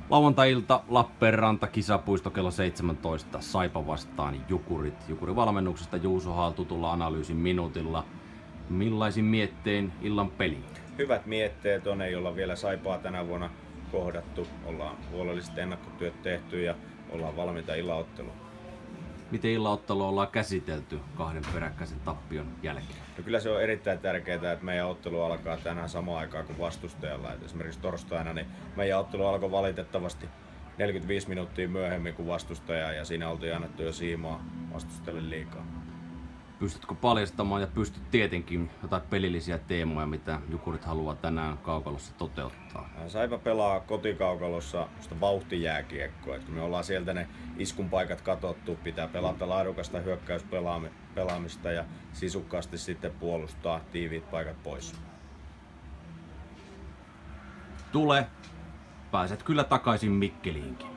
Lauantai-ilta Lappeenranta kisapuisto kello 17. Saipa vastaan Jukurit. Jukurin valmennuksesta Juuso Haal tutulla analyysin minuutilla. Millaisin miettein illan peli? Hyvät mietteet on, ei olla vielä Saipaa tänä vuonna kohdattu. Ollaan huolelliset ennakkotyöt tehty ja ollaan valmiita illanotteluun. Miten illanottelua ollaan käsitelty kahden peräkkäisen tappion jälkeen? No kyllä se on erittäin tärkeää, että meidän ottelu alkaa tänään samaan aikaan kuin vastustajalla. Et esimerkiksi torstaina niin meidän ottelu alkoi valitettavasti 45 minuuttia myöhemmin kuin vastustaja ja siinä oltiin annettu jo siimaa vastustajalle liikaa. Pystytkö paljastamaan ja pystyt tietenkin jotain pelillisiä teemoja, mitä Jukurit haluaa tänään kaukalossa toteuttaa? Saipa pelaa kotikaukalossa vauhtijääkiekkoa. Et kun me ollaan sieltä ne iskun paikat katsottu, pitää pelata laadukasta hyökkäyspelaamista ja sisukkaasti sitten puolustaa tiiviit paikat pois. Pääset kyllä takaisin Mikkeliinkin.